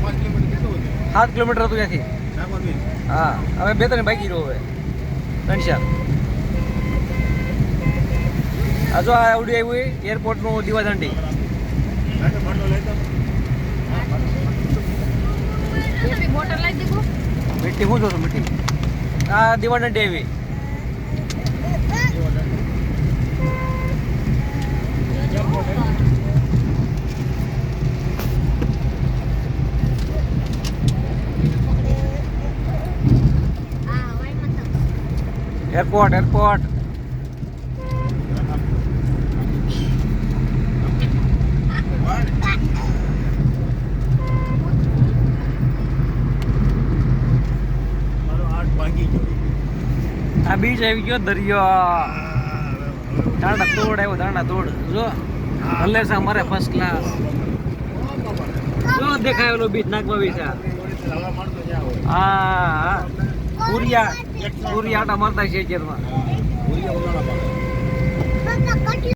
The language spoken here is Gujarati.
7 કિલોમીટર હતું ત્યાંથી. હા હવે 2-3 બાકી રહ્યો હવે 3-4. આ જો આ આવડી આવ્યું એરપોર્ટનું દીવાદાંડી. મીઠી હું જોઉં મીઠી આ દીવાદાંડી આવી. એરપોર્ટ એરપોર્ટ આ બીચ આવી ગયો દરિયો. દાંડા તોડ આવ્યો દાંડા તોડ જો હલે છે અમારે ફર્સ્ટ ક્લાસ. જો દેખાયેલો બીચ નાગવા બીચ. હા સૂર્યા આટા મારતા છે અત્યારમાં.